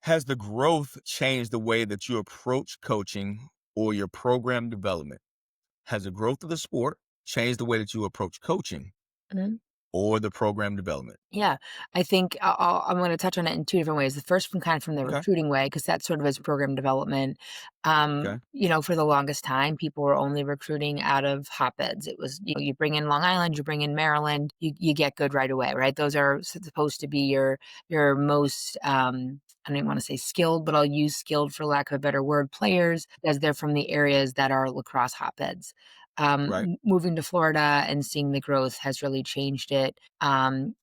Has the growth changed the way that you approach coaching or your program development? Has the growth of the sport changed the way that you approach coaching or the program development? Yeah, I think I'm going to touch on it in two different ways. The first from kind of from the Okay. recruiting way, because that sort of is program development. Okay. For the longest time, people were only recruiting out of hotbeds. It was, you bring in Long Island, you bring in Maryland, you get good right away, right? Those are supposed to be your most, I don't even want to say skilled, but I'll use skilled for lack of a better word, players, as they're from the areas that are lacrosse hotbeds. Right. Moving to Florida and seeing the growth has really changed it,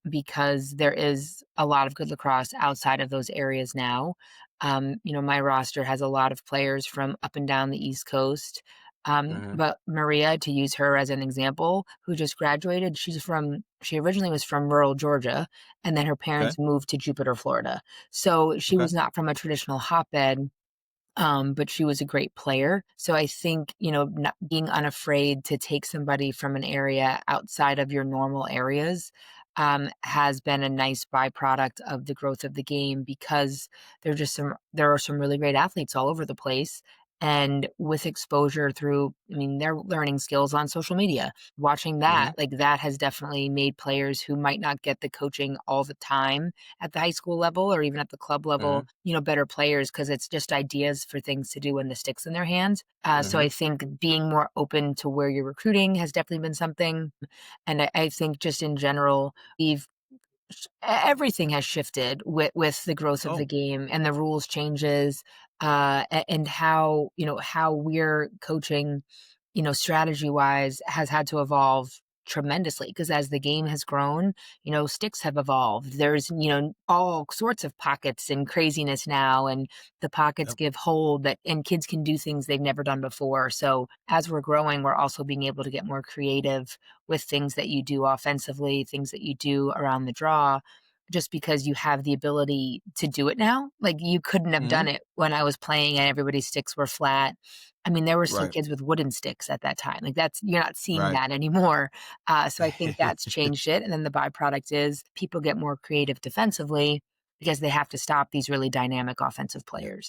because there is a lot of good lacrosse outside of those areas now. My roster has a lot of players from up and down the East Coast. Hmm. But Maria, to use her as an example, who just graduated, she originally was from rural Georgia, and then her Okay. parents moved to Jupiter, Florida. So she Okay. was not from a traditional hotbed, but she was a great player. So I think, not being unafraid to take somebody from an area outside of your normal areas, has been a nice byproduct of the growth of the game, because there are some really great athletes all over the place. And with exposure through, I mean, they're learning skills on social media. Watching that, Hmm. like that has definitely made players who might not get the coaching all the time at the high school level or even at the club level, Hmm. better players, because it's just ideas for things to do when the stick's in their hands. So Hmm. I think being more open to where you're recruiting has definitely been something. And I think just in general, everything has shifted with the growth of the Oh. game and the rules changes, and how we're coaching, strategy wise, has had to evolve tremendously, because as the game has grown, sticks have evolved. There's, all sorts of pockets and craziness now, and the pockets Yep. give hold that, and kids can do things they've never done before. So as we're growing, we're also being able to get more creative with things that you do offensively, things that you do around the draw, just because you have the ability to do it now. Like, you couldn't have Hmm. done it when I was playing and everybody's sticks were flat. I mean, there were still Right. kids with wooden sticks at that time. Like, you're not seeing Right. that anymore. So I think that's changed it. And then the byproduct is people get more creative defensively because they have to stop these really dynamic offensive Yeah. players.